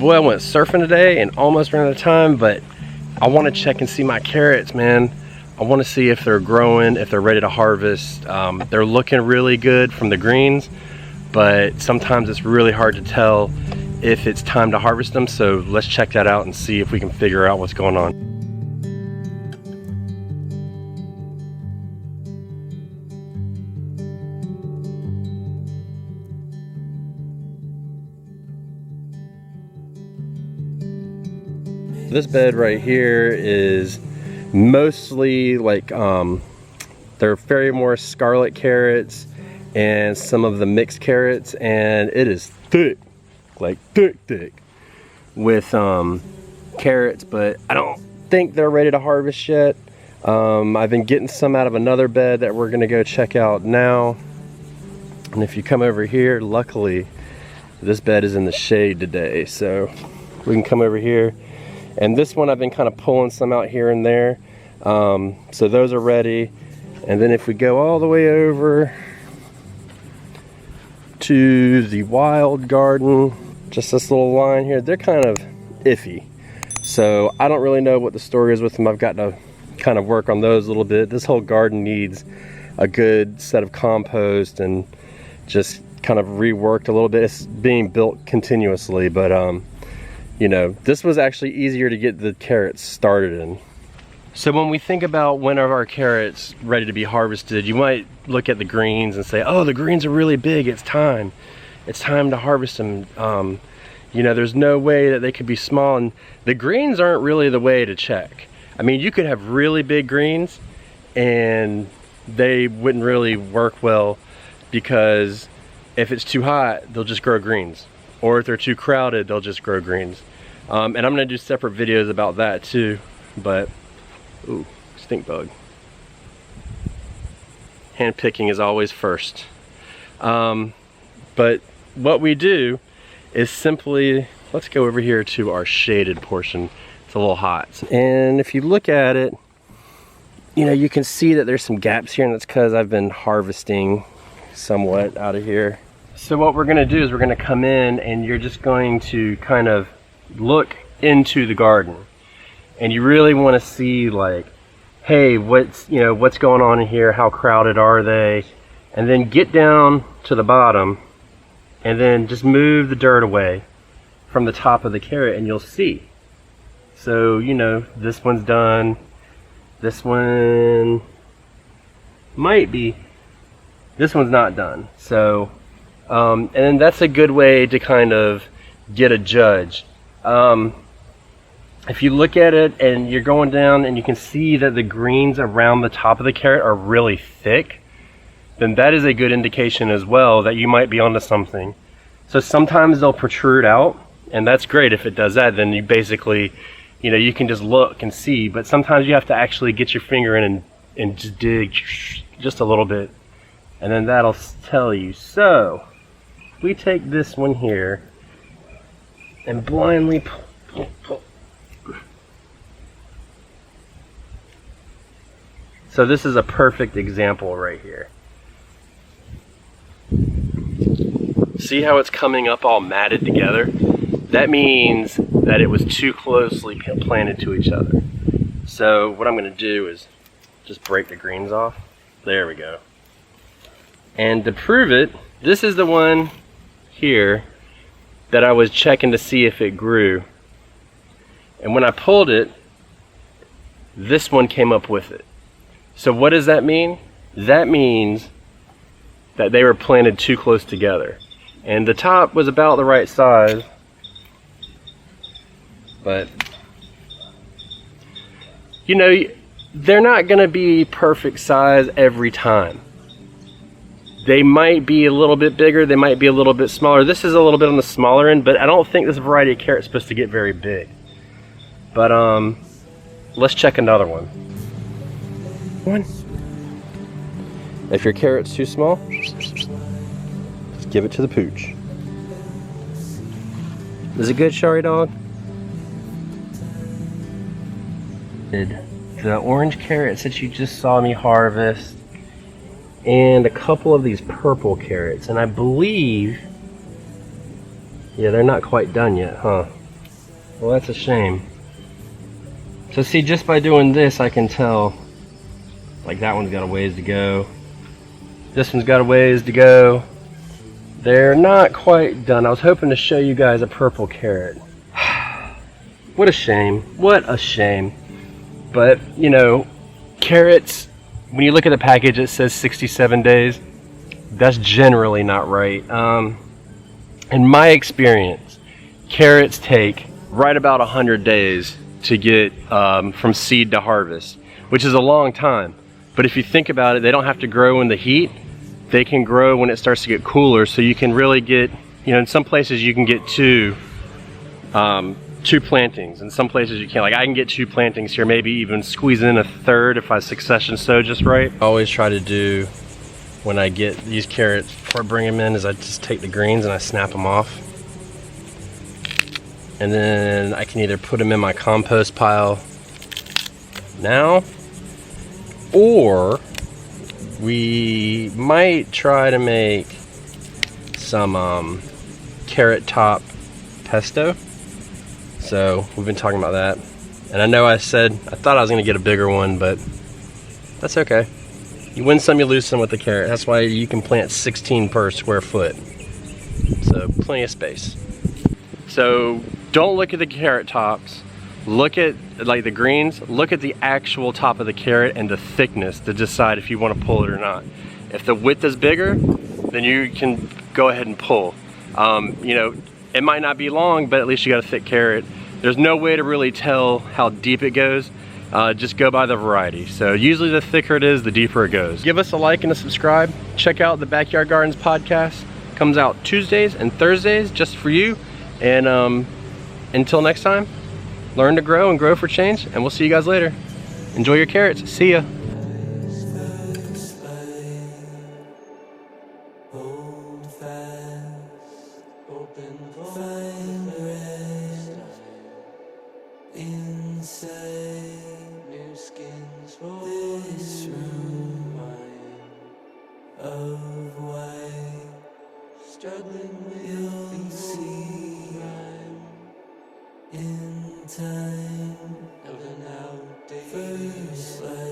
Boy, I went surfing today and almost ran out of time, but I want to check and see my carrots, man. I want to see if they're growing, if they're ready to harvest. They're looking really good from the greens, but sometimes it's really hard to tell if it's time to harvest them. So let's check that out and see if we can figure out what's going on. This bed right here is mostly like they're Ferrymore scarlet carrots and some of the mixed carrots, and it is thick, like thick with carrots, but I don't think they're ready to harvest yet. I've been getting some out of another bed that we're gonna go check out now. And if you come over here, luckily this bed is in the shade today, so we can come over here. And this one I've been kind of pulling some out here and there. So those are ready. And then if we go all the way over to the wild garden, just this little line here, they're kind of iffy. So I don't really know what the story is with them. I've got to kind of work on those a little bit. This whole garden needs a good set of compost and just kind of reworked a little bit. It's being built continuously, but you know, this was actually easier to get the carrots started in. So when we think about when are our carrots ready to be harvested, you might look at the greens and say, oh, the greens are really big, it's time to harvest them. You know, there's no way that they could be small, and the greens aren't really the way to check. I mean, you could have really big greens and they wouldn't really work well, because if it's too hot, they'll just grow greens. Or if they're too crowded, they'll just grow greens. And I'm gonna do separate videos about that too, but, ooh, stink bug. Hand picking is always first. But what we do is simply, let's go over here to our shaded portion. It's a little hot. And if you look at it, you know, you can see that there's some gaps here, and that's because I've been harvesting somewhat out of here. So what we're gonna do is we're gonna come in, and you're just going to kind of look into the garden, and you really want to see, like, hey, what's going on in here, how crowded are they, and then get down to the bottom and then just move the dirt away from the top of the carrot, and you'll see. So, you know, this one's done, this one might be, this one's not done. So and that's a good way to kind of get a judge. If you look at it and you're going down and you can see that the greens around the top of the carrot are really thick, then that is a good indication as well that you might be onto something. So sometimes they'll protrude out, and that's great. If it does that, then you basically, you know, you can just look and see, but sometimes you have to actually get your finger in and just dig just a little bit, and then that'll tell you. So we take this one here and blindly pull. So this is a perfect example right here. See how it's coming up all matted together? That means that it was too closely planted to each other. So what I'm going to do is just break the greens off. There we go. And to prove it, this is the one here that I was checking to see if it grew. And when I pulled it, this one came up with it. So what does that mean? That means that they were planted too close together. And the top was about the right size, but you know, they're not gonna be perfect size every time. They might be a little bit bigger, they might be a little bit smaller. This is a little bit on the smaller end, but I don't think this variety of carrot is supposed to get very big. But let's check another one. If your carrot's too small, just give it to the pooch. Is it good, Shari dog? The orange carrots that you just saw me harvest, and a couple of these purple carrots, and I believe, yeah, they're not quite done yet, huh? Well, that's a shame. So see, just by doing this, I can tell, like that one's got a ways to go. This one's got a ways to go. They're not quite done. I was hoping to show you guys a purple carrot. What a shame. What a shame. But, you know, carrots, when you look at the package, it says 67 days. That's generally not right. In my experience, carrots take right about 100 days to get from seed to harvest, which is a long time. But if you think about it, they don't have to grow in the heat. They can grow when it starts to get cooler, so you can really get, you know, in some places you can get two plantings. In some places you can't. Like I can get 2 plantings here, maybe even squeeze in a third if I succession sow just right. I always try to do when I get these carrots before I bring them in is I just take the greens and I snap them off. And then I can either put them in my compost pile now, or we might try to make some carrot top pesto. So we've been talking about that. And I know I thought I was gonna get a bigger one, but that's okay. You win some, you lose some with the carrot. That's why you can plant 16 per square foot. So plenty of space. So don't look at the carrot tops. Look at like the greens, look at the actual top of the carrot and the thickness to decide if you want to pull it or not. If the width is bigger, then you can go ahead and pull. You know, it might not be long, but at least you got a thick carrot. There's no way to really tell how deep it goes. Just go by the variety. So usually the thicker it is, the deeper it goes. Give us a like and a subscribe. Check out the Backyard Gardens podcast. Comes out Tuesdays and Thursdays just for you. And until next time, learn to grow and grow for change, and we'll see you guys later. Enjoy your carrots. See ya. Struggling with the sea, in time of an outdated first light.